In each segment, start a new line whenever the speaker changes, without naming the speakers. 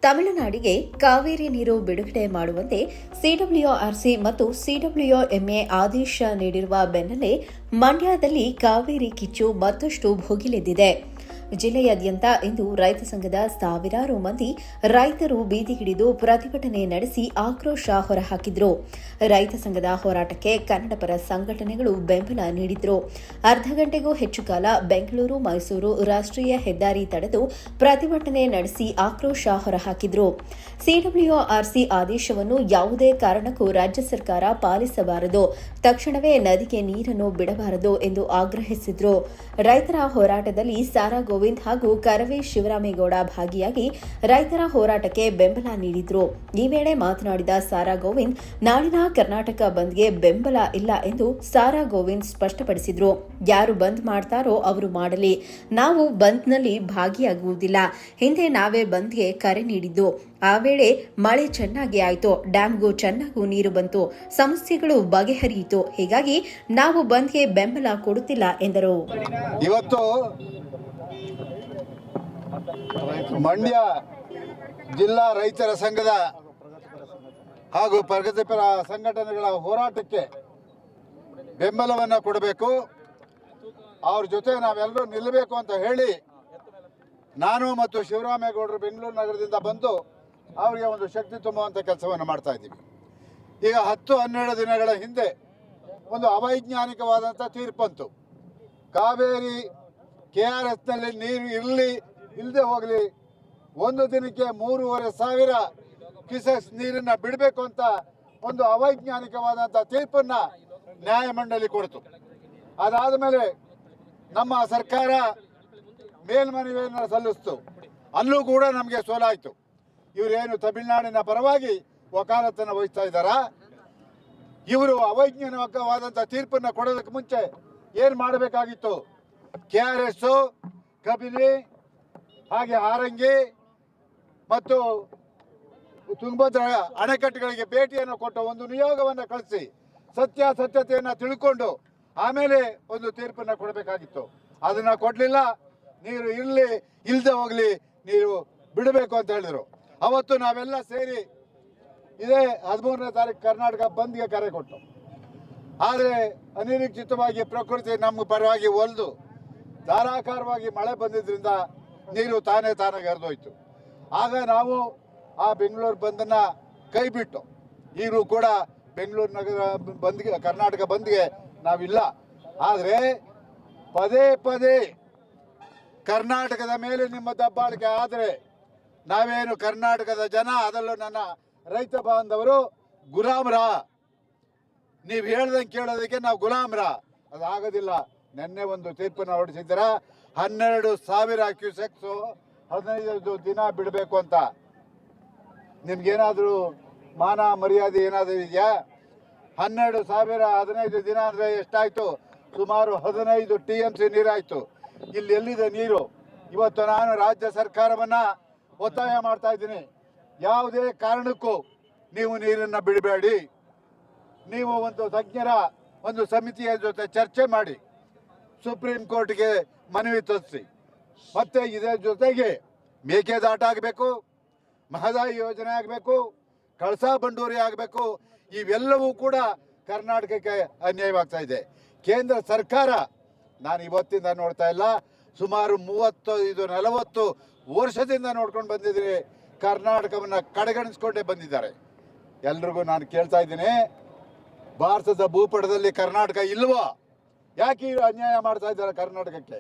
ತಮಿಳುನಾಡಿಗೆ ಕಾವೇರಿ ನೀರು ಬಿಡುಗಡೆ ಮಾಡುವಂತೆ ಸಿಡಬ್ಲ್ಯೂಆರ್ಸಿ ಮತ್ತು ಸಿಡಬ್ಲ್ಯೂಎಂಎ ಆದೇಶ ನೀಡಿರುವ ಬೆನ್ನಲ್ಲೇ ಮಂಡ್ಯದಲ್ಲಿ ಕಾವೇರಿ ಕಿಚ್ಚು ಮತ್ತಷ್ಟು ಭುಗಿಲೆದ್ದಿದೆ. ಜಿಲ್ಲೆಯಾದ್ಯಂತ ಇಂದು ರೈತ ಸಂಘದ ಸಾವಿರಾರು ಮಂದಿ ರೈತರು ಬೀದಿಗಿಳಿದು ಪ್ರತಿಭಟನೆ ನಡೆಸಿ ಆಕ್ರೋಶ ಹೊರಹಾಕಿದ್ರು. ರೈತ ಸಂಘದ ಹೋರಾಟಕ್ಕೆ ಕನ್ನಡಪರ ಸಂಘಟನೆಗಳು ಬೆಂಬಲ ನೀಡಿದ್ರು. ಅರ್ಧ ಗಂಟೆಗೂ ಹೆಚ್ಚು ಕಾಲ ಬೆಂಗಳೂರು ಮೈಸೂರು ರಾಷ್ಟ್ರೀಯ ಹೆದ್ದಾರಿ ತಡೆದು ಪ್ರತಿಭಟನೆ ನಡೆಸಿ ಆಕ್ರೋಶ ಹೊರಹಾಕಿದ್ರು. ಸಿಡಬ್ಲ್ಯೂಆರ್ಸಿ ಆದೇಶವನ್ನು ಯಾವುದೇ ಕಾರಣಕ್ಕೂ ರಾಜ್ಯ ಸರ್ಕಾರ ಪಾಲಿಸಬಾರದು, ತಕ್ಷಣವೇ ನದಿಗೆ ನೀರನ್ನು ಬಿಡಬಾರದು ಎಂದು ಆಗ್ರಹಿಸಿದ್ರು. ರೈತರ ಹೋರಾಟದಲ್ಲಿ ಸಾರಾ ಗೋವಿಂದ್ ಹಾಗೂ ಕರವೇ ಶಿವರಾಮೇಗೌಡ ಭಾಗಿಯಾಗಿ ರೈತರ ಹೋರಾಟಕ್ಕೆ ಬೆಂಬಲ ನೀಡಿದ್ರು. ಈ ವೇಳೆ ಮಾತನಾಡಿದ ಸಾರಾ ಗೋವಿಂದ್, ನಾಳಿನ ಕರ್ನಾಟಕ ಬಂದ್ಗೆ ಬೆಂಬಲ ಇಲ್ಲ ಎಂದು ಸಾರಾ ಗೋವಿಂದ್ ಸ್ಪಷ್ಟಪಡಿಸಿದ್ರು. ಯಾರು ಬಂದ್ ಮಾಡ್ತಾರೋ ಅವರು ಮಾಡಲಿ, ನಾವು ಬಂದ್ನಲ್ಲಿ ಭಾಗಿಯಾಗುವುದಿಲ್ಲ. ಹಿಂದೆ ನಾವೇ ಬಂದ್ಗೆ ಕರೆ ನೀಡಿದ್ದು. ಆ ವೇಳೆ ಮಳೆ ಚೆನ್ನಾಗಿ ಆಯಿತು, ಡ್ಯಾಂಗೂ ಚೆನ್ನಾಗೂ ನೀರು ಬಂತು, ಸಮಸ್ಯೆಗಳು ಬಗೆಹರಿಯಿತು. ಹೀಗಾಗಿ ನಾವು ಬಂದ್ಗೆ ಬೆಂಬಲ ಕೊಡುತ್ತಿಲ್ಲ ಎಂದರು.
ಇವತ್ತು ಮಂಡ್ಯ ಜಿಲ್ಲಾ ರೈತರ ಸಂಘದ ಹಾಗೂ ಪ್ರಗತಿಪರ ಸಂಘಟನೆಗಳ ಹೋರಾಟಕ್ಕೆ ಬೆಂಬಲವನ್ನು ಕೊಡಬೇಕು, ಅವ್ರ ಜೊತೆ ನಾವೆಲ್ಲರೂ ನಿಲ್ಲಬೇಕು ಅಂತ ಹೇಳಿ ನಾನು ಮತ್ತು ಶಿವರಾಮೇಗೌಡರು ಬೆಂಗಳೂರು ನಗರದಿಂದ ಬಂದು ಅವರಿಗೆ ಒಂದು ಶಕ್ತಿ ತುಂಬುವಂಥ ಕೆಲಸವನ್ನು ಮಾಡ್ತಾ ಇದ್ದೀವಿ. ಈಗ 10-12 ದಿನಗಳ ಹಿಂದೆ ಒಂದು ಅವೈಜ್ಞಾನಿಕವಾದಂಥ ತೀರ್ಪಂತು. ಕಾವೇರಿ KRSನಲ್ಲಿ ನೀರು ಇರಲಿ ಇಲ್ಲದೆ ಹೋಗಲಿ, ಒಂದು ದಿನಕ್ಕೆ 3,500 ಕ್ಯೂಸೆಕ್ಸ್ ನೀರನ್ನು ಬಿಡಬೇಕು ಅಂತ ಒಂದು ಅವೈಜ್ಞಾನಿಕವಾದಂಥ ತೀರ್ಪನ್ನು ನ್ಯಾಯಮಂಡಳಿ ಕೊಡ್ತು. ಅದಾದ ಮೇಲೆ ನಮ್ಮ ಸರ್ಕಾರ ಮೇಲ್ಮನವಿಯನ್ನು ಸಲ್ಲಿಸ್ತು. ಅಲ್ಲೂ ಕೂಡ ನಮಗೆ ಸೋಲಾಯಿತು. ಇವರೇನು ತಮಿಳುನಾಡಿನ ಪರವಾಗಿ ವಕಾಲತ್ತನ್ನು ವಹಿಸ್ತಾ ಇದ್ದಾರಾ? ಇವರು ಅವೈಜ್ಞಾನಿಕವಾದಂಥ ತೀರ್ಪನ್ನು ಕೊಡೋದಕ್ಕೆ ಮುಂಚೆ ಏನು ಮಾಡಬೇಕಾಗಿತ್ತು? KRS, ಕಬಿನಿ, ಹಾಗೆ ಹಾರಂಗಿ ಮತ್ತು ತುಂಗಭದ್ರಾ ಅಣೆಕಟ್ಟುಗಳಿಗೆ ಭೇಟಿಯನ್ನು ಕೊಟ್ಟ ಒಂದು ನಿಯೋಗವನ್ನು ಕಳಿಸಿ ಸತ್ಯಾಸತ್ಯತೆಯನ್ನು ತಿಳ್ಕೊಂಡು ಆಮೇಲೆ ಒಂದು ತೀರ್ಪನ್ನು ಕೊಡಬೇಕಾಗಿತ್ತು. ಅದನ್ನು ಕೊಡಲಿಲ್ಲ. ನೀರು ಇರಲಿ ಇಲ್ಲದೆ ಹೋಗಲಿ, ನೀರು ಬಿಡಬೇಕು ಅಂತ ಹೇಳಿದರು. ಅವತ್ತು ನಾವೆಲ್ಲ ಸೇರಿ ಇದೇ 13ನೇ ತಾರೀಕು ಕರ್ನಾಟಕ ಬಂದ್ಗೆ ಕರೆ ಕೊಟ್ಟು, ಆದರೆ ಅನಿರೀಕ್ಷಿತವಾಗಿ ಪ್ರಕೃತಿ ನಮ್ಮ ಪರವಾಗಿ ಒಲ್ದು ಧಾರಾಕಾರವಾಗಿ ಮಳೆ ಬಂದಿದ್ದರಿಂದ ನೀರು ತಾನಾಗಿ ಹರಿದೋಯ್ತು. ಆಗ ನಾವು ಆ ಬೆಂಗಳೂರು ಬಂದನ್ನು ಕೈ ಬಿಟ್ಟು ಈಗಲೂ ಕೂಡ ಬೆಂಗಳೂರು ನಗರ ಬಂದ್ಗೆ ಕರ್ನಾಟಕ ಬಂದ್ಗೆ ನಾವಿಲ್ಲ. ಆದರೆ ಪದೇ ಪದೇ ಕರ್ನಾಟಕದ ಮೇಲೆ ನಿಮ್ಮ ದಬ್ಬಾಳಿಕೆ ಆದರೆ ನಾವೇನು ಕರ್ನಾಟಕದ ಜನ, ಅದರಲ್ಲೂ ನನ್ನ ರೈತ ಬಾಂಧವರು ಗುಲಾಮ್ರ, ನೀವು ಹೇಳ್ದಂಗೆ ಕೇಳೋದಕ್ಕೆ ನಾವು ಗುಲಾಮ್ರ, ಅದಾಗೋದಿಲ್ಲ. ನಿನ್ನೆ ಒಂದು ತೀರ್ಪನ್ನು ಹೊರಡಿಸಿದ್ದೀರ, 12,000 ಕ್ಯೂಸೆಕ್ಸು 15 ದಿನ ಬಿಡಬೇಕು ಅಂತ. ನಿಮ್ಗೇನಾದರೂ ಮಾನ ಮರ್ಯಾದೆ ಏನಾದರೂ ಇದೆಯಾ? 12,000 15 ದಿನ ಅಂದರೆ ಎಷ್ಟಾಯಿತು? ಸುಮಾರು 15 TMC ನೀರಾಯಿತು. ಇಲ್ಲಿ ಎಲ್ಲಿದೆ ನೀರು? ಇವತ್ತು ನಾನು ರಾಜ್ಯ ಸರ್ಕಾರವನ್ನು ಒತ್ತಾಯ ಮಾಡ್ತಾ ಇದ್ದೀನಿ, ಯಾವುದೇ ಕಾರಣಕ್ಕೂ ನೀವು ನೀರನ್ನು ಬಿಡಬೇಡಿ. ನೀವು ಒಂದು ತಜ್ಞರ ಒಂದು ಸಮಿತಿಯ ಜೊತೆ ಚರ್ಚೆ ಮಾಡಿ ಸುಪ್ರೀಂ ಕೋರ್ಟ್ಗೆ ಮನವಿ ತೋರಿಸಿ. ಮತ್ತೆ ಇದರ ಜೊತೆಗೆ ಮೇಕೆದಾಟ ಆಗಬೇಕು, ಮಹದಾಯಿ ಯೋಜನೆ ಆಗಬೇಕು, ಕಳಸಾ ಬಂಡೂರಿ ಆಗಬೇಕು. ಇವೆಲ್ಲವೂ ಕೂಡ ಕರ್ನಾಟಕಕ್ಕೆ ಅನ್ಯಾಯವಾಗ್ತಾ ಇದೆ. ಕೇಂದ್ರ ಸರ್ಕಾರ, ನಾನು ಇವತ್ತಿಂದ ನೋಡ್ತಾ ಇಲ್ಲ, ಸುಮಾರು 35-40 ವರ್ಷದಿಂದ ನೋಡ್ಕೊಂಡು ಬಂದಿದ್ದೀನಿ. ಕರ್ನಾಟಕವನ್ನು ಕಡೆಗಣಿಸ್ಕೊಂಡೇ ಬಂದಿದ್ದಾರೆ. ಎಲ್ರಿಗೂ ನಾನು ಕೇಳ್ತಾ ಇದ್ದೀನಿ, ಭಾರತದ ಭೂಪಟದಲ್ಲಿ ಕರ್ನಾಟಕ ಇಲ್ವಾ? ಯಾಕೆ ಅನ್ಯಾಯ ಮಾಡ್ತಾ ಇದ್ದಾರೆ ಕರ್ನಾಟಕಕ್ಕೆ?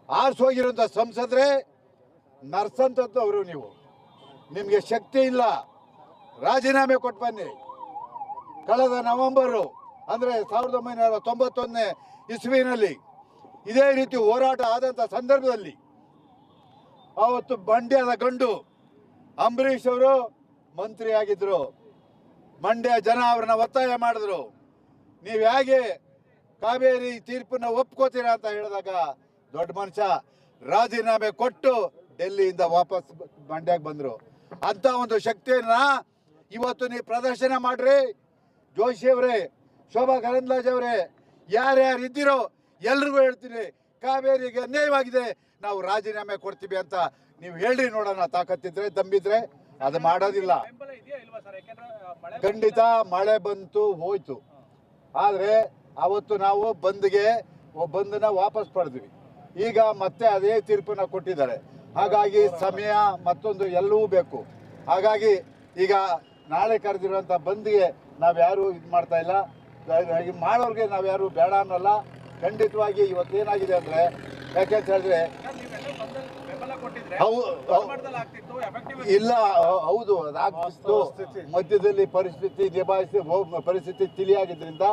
ಆರಿಸೋಗಿರೋಂಥ ಸಂಸದ್ರೆ ನರ್ಸಂತದ್ದು ಅವರು. ನಿಮಗೆ ಶಕ್ತಿ ಇಲ್ಲ, ರಾಜೀನಾಮೆ ಕೊಟ್ಟು ಬನ್ನಿ. ಕಳೆದ ನವೆಂಬರು ಅಂದರೆ 1991ನೇ ಇಸ್ವಿನಲ್ಲಿ ಇದೇ ರೀತಿ ಹೋರಾಟ ಆದಂಥ ಸಂದರ್ಭದಲ್ಲಿ ಅವತ್ತು ಮಂಡ್ಯದ ಗಂಡು ಅಂಬರೀಷ್ ಅವರು ಮಂತ್ರಿ ಆಗಿದ್ರು. ಮಂಡ್ಯ ಜನ ಅವ್ರನ್ನ ಒತ್ತಾಯ ಮಾಡಿದ್ರು, ನೀವು ಹೇಗೆ ಕಾವೇರಿ ತೀರ್ಪನ್ನು ಒಪ್ಕೋತೀರಾ ಅಂತ ಹೇಳಿದಾಗ ದೊಡ್ಡ ಮನುಷ್ಯ ರಾಜೀನಾಮೆ ಕೊಟ್ಟು ಡೆಲ್ಲಿಯಿಂದ ವಾಪಸ್ ಮಂಡ್ಯಕ್ಕೆ ಬಂದರು. ಅಂತ ಒಂದು ಶಕ್ತಿಯನ್ನ ಇವತ್ತು ನೀವು ಪ್ರದರ್ಶನ ಮಾಡ್ರಿ. ಜೋಶಿ ಅವರೇ, ಶೋಭಾ ಕರಂದ್ಲಾಜೆ ಅವರೇ, ಯಾರ್ಯಾರು ಇದ್ದೀರೋ ಎಲ್ರಿಗೂ ಹೇಳ್ತೀನಿ, ಕಾವೇರಿಗೆ ಅನ್ಯಾಯವಾಗಿದೆ, ನಾವು ರಾಜೀನಾಮೆ ಕೊಡ್ತೀವಿ ಅಂತ ನೀವು ಹೇಳ್ರಿ ನೋಡೋಣ, ತಾಕತ್ತಿದ್ರೆ ದಮ್ಮಿದ್ರೆ ಅದು ಮಾಡೋದಿಲ್ಲ. ಖಂಡಿತ ಮಳೆ ಬಂತು ಹೋಯ್ತು, ಆದ್ರೆ ಅವತ್ತು ನಾವು ಬಂದನ್ನ ವಾಪಸ್ ಪಡೆದ್ವಿ. ಈಗ ಮತ್ತೆ ಅದೇ ತೀರ್ಪನ್ನ ಕೊಟ್ಟಿದ್ದಾರೆ. ಹಾಗಾಗಿ ಸಮಯ ಮತ್ತೊಂದು ಎಲ್ಲವೂ ಬೇಕು. ಹಾಗಾಗಿ ಈಗ ನಾಳೆ ಕರೆದಿರುವಂತ ಬಂದ್ಗೆ ನಾವ್ಯಾರು ಇದು ಮಾಡ್ತಾ ಇಲ್ಲ, ಮಾಡೋರ್ಗೆ ನಾವ್ಯಾರು ಬೇಡ ಅನ್ನಲ್ಲ. ಖಂಡಿತವಾಗಿ ಇವತ್ತೇನಾಗಿದೆ ಅಂದ್ರೆ, ಯಾಕೆಂತ ಹೇಳಿದ್ರೆ ಇಲ್ಲ, ಹೌದು ಅದಾಗ್ತಿತ್ತು. ಮಧ್ಯದಲ್ಲಿ ಪರಿಸ್ಥಿತಿ ತಿಳಿಯಾಗಿದ್ರಿಂದ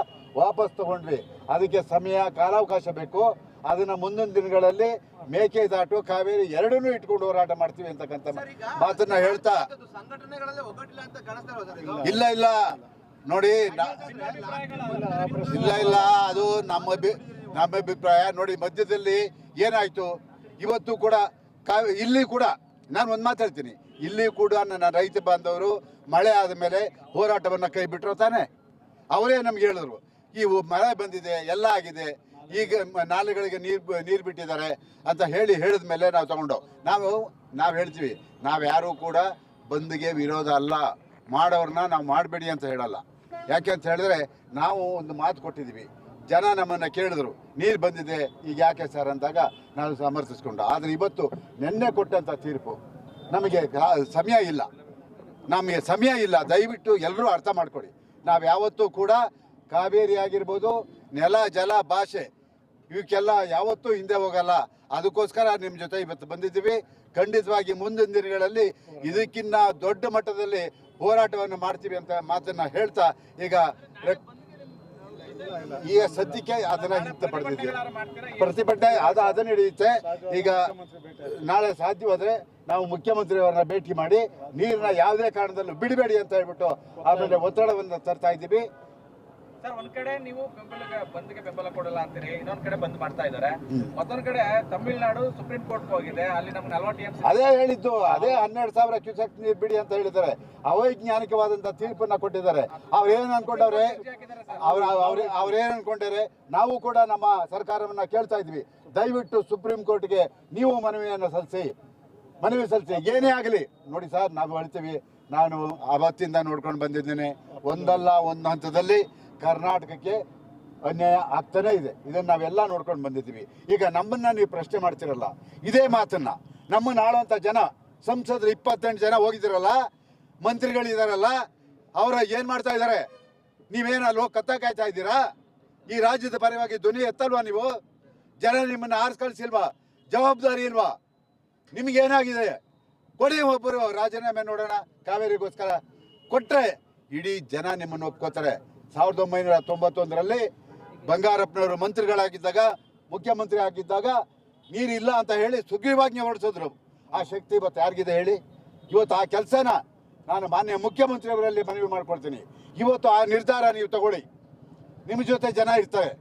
ವಾಪಸ್ ತಗೊಂಡ್ವಿ. ಅದಕ್ಕೆ ಸಮಯ ಕಾಲಾವಕಾಶ ಬೇಕು. ಅದನ್ನ ಮುಂದಿನ ದಿನಗಳಲ್ಲಿ ಮೇಕೆದಾಟು ಕಾವೇರಿ ಎರಡನ್ನೂ ಇಟ್ಕೊಂಡು ಹೋರಾಟ ಮಾಡ್ತೀವಿ ಅಂತಕ್ಕಂಥ ಮಾತನ್ನ ಹೇಳ್ತಾ, ಇಲ್ಲ ಇಲ್ಲ ನೋಡಿ, ಇಲ್ಲ ಅದು ನಮ್ಮ ಅಭಿಪ್ರಾಯ ನೋಡಿ. ಮಧ್ಯದಲ್ಲಿ ಏನಾಯ್ತು, ಇವತ್ತು ಕೂಡ ಇಲ್ಲಿ ಕೂಡ ನಾನು ಒಂದು ಮಾತಾಡ್ತೀನಿ, ಇಲ್ಲಿ ಕೂಡ ನನ್ನ ರೈತ ಬಾಂಧವರು ಮಳೆ ಆದ ಮೇಲೆ ಹೋರಾಟವನ್ನ ಕೈ ಬಿಟ್ಟರು ತಾನೆ. ಅವರೇ ನಮ್ಗೆ ಹೇಳಿದ್ರು, ಈ ಮಳೆ ಬಂದಿದೆ, ಎಲ್ಲ ಆಗಿದೆ, ಈಗ ನಾಲೆಗಳಿಗೆ ನೀರು ಬಿಟ್ಟಿದ್ದಾರೆ ಅಂತ ಹೇಳಿದ ಮೇಲೆ ನಾವು ತಗೊಂಡು ನಾವು ಹೇಳ್ತೀವಿ, ನಾವ್ಯಾರೂ ಕೂಡ ಬಂದ್ಗೆ ವಿರೋಧ ಅಲ್ಲ, ಮಾಡೋರನ್ನ ನಾವು ಮಾಡಬೇಡಿ ಅಂತ ಹೇಳಲ್ಲ. ಯಾಕೆ ಅಂತ ಹೇಳಿದ್ರೆ ನಾವು ಒಂದು ಮಾತು ಕೊಟ್ಟಿದ್ದೀವಿ, ಜನ ನಮ್ಮನ್ನು ಕೇಳಿದ್ರು ನೀರು ಬಂದಿದೆ ಈಗ ಯಾಕೆ ಸರ್ ಅಂದಾಗ ನಾವು ಸಮರ್ಥಿಸ್ಕೊಂಡು. ಆದರೆ ಇವತ್ತು ನಿನ್ನೆ ಕೊಟ್ಟಂಥ ತೀರ್ಪು ನಮಗೆ ಸಮಯ ಇಲ್ಲ. ದಯವಿಟ್ಟು ಎಲ್ಲರೂ ಅರ್ಥ ಮಾಡ್ಕೊಳ್ಳಿ. ನಾವು ಯಾವತ್ತೂ ಕೂಡ ಕಾವೇರಿ ಆಗಿರ್ಬೋದು, ನೆಲ ಜಲ ಭಾಷೆ ಇವಕ್ಕೆಲ್ಲ ಯಾವತ್ತೂ ಹಿಂದೆ ಹೋಗಲ್ಲ. ಅದಕ್ಕೋಸ್ಕರ ನಿಮ್ಮ ಜೊತೆ ಇವತ್ತು ಬಂದಿದ್ದೀವಿ. ಖಂಡಿತವಾಗಿ ಮುಂದಿನ ದಿನಗಳಲ್ಲಿ ಇದಕ್ಕಿನ್ನ ದೊಡ್ಡ ಮಟ್ಟದಲ್ಲಿ ಹೋರಾಟವನ್ನು ಮಾಡ್ತೀವಿ ಅಂತ ಮಾತನ್ನ ಹೇಳ್ತಾ ಈಗ ಸದ್ಯಕ್ಕೆ ಅದನ್ನ ಹಿಂದೆ ಪಡೆದಿದ್ದೀವಿ. ಪ್ರತಿಭಟನೆ ಅದನ್ನ ನಡೆಯುತ್ತೆ. ಈಗ ನಾಳೆ ಸಾಧ್ಯವಾದ್ರೆ ನಾವು ಮುಖ್ಯಮಂತ್ರಿಯವರನ್ನ ಭೇಟಿ ಮಾಡಿ ನೀರನ್ನ ಯಾವುದೇ ಕಾರಣದಲ್ಲೂ ಬಿಡಬೇಡಿ ಅಂತ ಹೇಳ್ಬಿಟ್ಟು ಆಮೇಲೆ ಒತ್ತಡವನ್ನು ತರ್ತಾ ಇದ್ದೀವಿ.
ಸರ್, ಒಂದ್ ಕಡೆ ನೀವು ಬಂದ್ಗೆ ಬೆಂಬಲ ಕೊಡಲ್ಲ ಅಂತೀರಿ, ಇನ್ನೊಂದ್ ಕಡೆ ಬಂದ್ ಮಾಡ್ತಾ ಇದಾರೆ. ಮತ್ತೊಂದ್ ಕಡೆ ತಮಿಳುನಾಡು ಸುಪ್ರೀಂ ಕೋರ್ಟ್ ಹೋಗಿದೆ, ಅಲ್ಲಿ ನಮ್ಗೆ 40 TMC
ಅದೇ ಹೇಳಿದ್ದು, ಅದೇ 12,000 ಕ್ಯೂಸೆಕ್ ನೀರು ಬಿಡಿ ಅಂತ ಹೇಳಿದ್ದಾರೆ. ಅವೈಜ್ಞಾನಿಕವಾದಂತ ತೀರ್ಪನ್ನ ಕೊಟ್ಟಿದ್ದಾರೆ. ಅವ್ರೇನ್ ಅನ್ಕೊಂಡವ್ರೆ, ಅವ್ರೇನ್ ಅನ್ಕೊಂಡಾರೆ, ನಾವು ಕೂಡ ನಮ್ಮ ಸರ್ಕಾರವನ್ನ ಕೇಳ್ತಾ ಇದ್ವಿ, ದಯವಿಟ್ಟು ಸುಪ್ರೀಂ ಕೋರ್ಟ್ಗೆ ನೀವು ಮನವಿ ಸಲ್ಲಿಸಿ ಏನೇ ಆಗಲಿ. ನೋಡಿ ಸರ್, ನಾವು ಹೇಳ್ತೀವಿ, ನಾನು ಅವತ್ತಿಂದ ನೋಡ್ಕೊಂಡು ಬಂದಿದ್ದೇನೆ, ಒಂದಲ್ಲ ಒಂದು ಹಂತದಲ್ಲಿ ಕರ್ನಾಟಕಕ್ಕೆ ಅನ್ಯಾಯ ಆಗ್ತಾನೆ ಇದೆ. ಇದನ್ನ ನಾವೆಲ್ಲ ನೋಡ್ಕೊಂಡು ಬಂದಿದ್ದೀವಿ. ಈಗ ನಮ್ಮನ್ನ ನೀವು ಪ್ರಶ್ನೆ ಮಾಡ್ತಿರಲ್ಲ, ಇದೇ ಮಾತನ್ನ ನಮ್ಮನ್ನ ಆಳುವಂತ ಜನ, ಸಂಸದರು 28 ಜನ ಹೋಗಿದ್ದೀರಲ್ಲ, ಮಂತ್ರಿಗಳಿದಾರಲ್ಲ, ಅವರ ಏನ್ ಮಾಡ್ತಾ ಇದ್ದಾರೆ? ನೀವೇನಲ್ಲೋ ಕತ್ತ ಕಾಯ್ತಾ ಇದ್ದೀರಾ? ಈ ರಾಜ್ಯದ ಪರವಾಗಿ ಧ್ವನಿ ಎತ್ತಲ್ವಾ ನೀವು? ಜನ ನಿಮ್ಮನ್ನ ಆರಿಸ್ಕಳಿಸಿಲ್ವಾ? ಜವಾಬ್ದಾರಿ ಇಲ್ವಾ? ನಿಮ್ಗೇನಾಗಿದೆ? ಕೊಡಿ ಒಬ್ಬರು ರಾಜೀನಾಮೆ ನೋಡೋಣ ಕಾವೇರಿಗೋಸ್ಕರ. ಕೊಟ್ರೆ ಇಡೀ ಜನ ನಿಮ್ಮನ್ನು ಒಪ್ಕೋತಾರೆ. 1991ರಲ್ಲಿ ಬಂಗಾರಪ್ಪನವರು ಮುಖ್ಯಮಂತ್ರಿ ಆಗಿದ್ದಾಗ ನೀರಿಲ್ಲ ಅಂತ ಹೇಳಿ ಸುಗ್ರೀವಾಜ್ಞೆ ಹೊರಡಿಸಿದ್ರು. ಆ ಶಕ್ತಿ ಇವತ್ತು ಯಾರಿಗಿದೆ ಹೇಳಿ? ಇವತ್ತು ಆ ಕೆಲಸನ ನಾನು ಮಾನ್ಯ ಮುಖ್ಯಮಂತ್ರಿಯವರಲ್ಲಿ ಮನವಿ ಮಾಡ್ಕೊಳ್ತೀನಿ. ಇವತ್ತು ಆ ನಿರ್ಧಾರ ನೀವು ತಗೊಳ್ಳಿ, ನಿಮ್ಮ ಜೊತೆ ಜನ ಇರ್ತಾರೆ.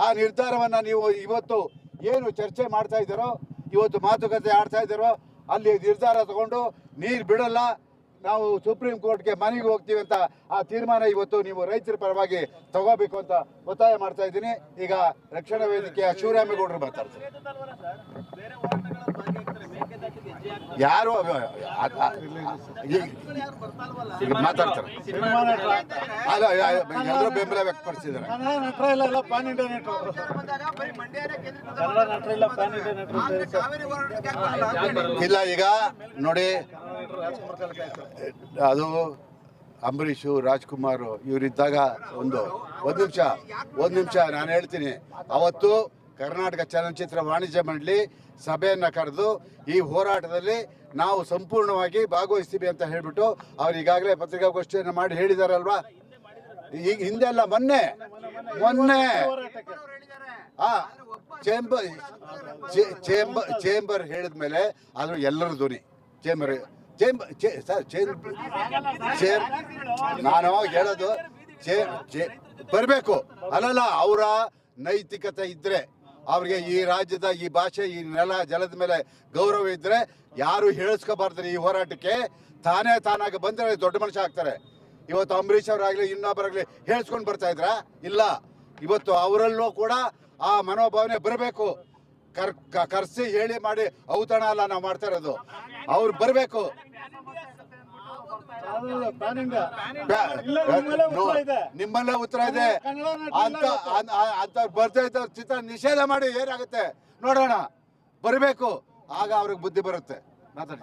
ಆ ನಿರ್ಧಾರವನ್ನು ನೀವು ಇವತ್ತು ಏನು ಚರ್ಚೆ ಮಾಡ್ತಾ ಇದ್ದೀರೋ, ಇವತ್ತು ಮಾತುಕತೆ ಆಡ್ತಾ ಇದ್ದೀರೋ, ಅಲ್ಲಿ ನಿರ್ಧಾರ ತಗೊಂಡು ನೀರು ಬಿಡಲ್ಲ, ನಾವು ಸುಪ್ರೀಂ ಕೋರ್ಟ್ಗೆ ಮನೆಗೆ ಹೋಗ್ತೀವಿ ಅಂತ ಆ ತೀರ್ಮಾನ ಇವತ್ತು ನೀವು ರೈತರ ಪರವಾಗಿ ತಗೋಬೇಕು ಅಂತ ಒತ್ತಾಯ ಮಾಡ್ತಾ ಇದ್ದೀನಿ. ಈಗ ರಕ್ಷಣಾ ವೇದಿಕೆಯ ಶಿವರಾಮೇಗೌಡರು ಮಾತಾಡ್ತಾರೆ. ಯಾರು ಮಾತಾಡ್ತಾರೆ? ಅಲ್ಲ, ಎಲ್ಲರೂ ಬೆಂಬಲ ವ್ಯಕ್ತಪಡಿಸಿದ್ದಾರೆ. ಇಲ್ಲ, ಈಗ ನೋಡಿ, ಅದು ಅಂಬರೀಷು, ರಾಜ್ಕುಮಾರ್ ಇವರಿದ್ದಾಗ ಒಂದು ನಿಮಿಷ ನಾನು ಹೇಳ್ತೀನಿ. ಅವತ್ತು ಕರ್ನಾಟಕ ಚಲನಚಿತ್ರ ವಾಣಿಜ್ಯ ಮಂಡಳಿ ಸಭೆಯನ್ನು ಕರೆದು ಈ ಹೋರಾಟದಲ್ಲಿ ನಾವು ಸಂಪೂರ್ಣವಾಗಿ ಭಾಗವಹಿಸ್ತೀವಿ ಅಂತ ಹೇಳ್ಬಿಟ್ಟು ಅವ್ರು ಈಗಾಗಲೇ ಪತ್ರಿಕಾಗೋಷ್ಠಿಯನ್ನು ಮಾಡಿ ಹೇಳಿದಾರಲ್ವಾ? ಈಗ ಹಿಂದೆ ಅಲ್ಲ, ಮೊನ್ನೆ ಚೇಂಬರ್ ಹೇಳಿದ್ಮೇಲೆ ಆದ್ರೂ ಎಲ್ಲರ ಧ್ವನಿ ನಾನು ಹೇಳೋದು ಬರಬೇಕು. ಅಲ್ಲಲ್ಲ, ಅವರ ನೈತಿಕತೆ ಇದ್ರೆ, ಅವ್ರಿಗೆ ಈ ರಾಜ್ಯದ ಈ ಭಾಷೆ, ಈ ನೆಲ ಜಲದ ಮೇಲೆ ಗೌರವ ಇದ್ರೆ ಯಾರು ಹೇಳಿಸ್ಕೋಬಾರ್ದು. ಈ ಹೋರಾಟಕ್ಕೆ ತಾನಾಗಿ ಬಂದರೆ ದೊಡ್ಡ ಮನುಷ್ಯ ಆಗ್ತಾರೆ. ಇವತ್ತು ಅಂಬರೀಷ್ ಅವರಾಗ್ಲಿ ಇನ್ನೊಬ್ಬರಾಗ್ಲಿ ಹೇಳಿಸ್ಕೊಂಡು ಬರ್ತಾ ಇದ್ರ? ಇಲ್ಲ, ಇವತ್ತು ಅವರಲ್ಲೂ ಕೂಡ ಆ ಮನೋಭಾವನೆ ಬರಬೇಕು. ಕರ್ಸಿ ಹೇಳಿ ಮಾಡಿ ಔತಣ ಅಲ್ಲ ನಾವು ಮಾಡ್ತಾ ಇರೋದು. ಅವ್ರು ಬರಬೇಕು. ನಿಮ್ಮಲ್ಲೇ ಉತ್ತರ ಇದೆ ಅಂತ ಬರ್ತಾ ಇದ್ದ ಚಿತ್ರ ನಿಷೇಧ ಮಾಡಿ ಏನಾಗುತ್ತೆ ನೋಡೋಣ. ಬರಬೇಕು, ಆಗ ಅವ್ರಿಗೆ ಬುದ್ಧಿ ಬರುತ್ತೆ. ಮಾತಾಡಿ.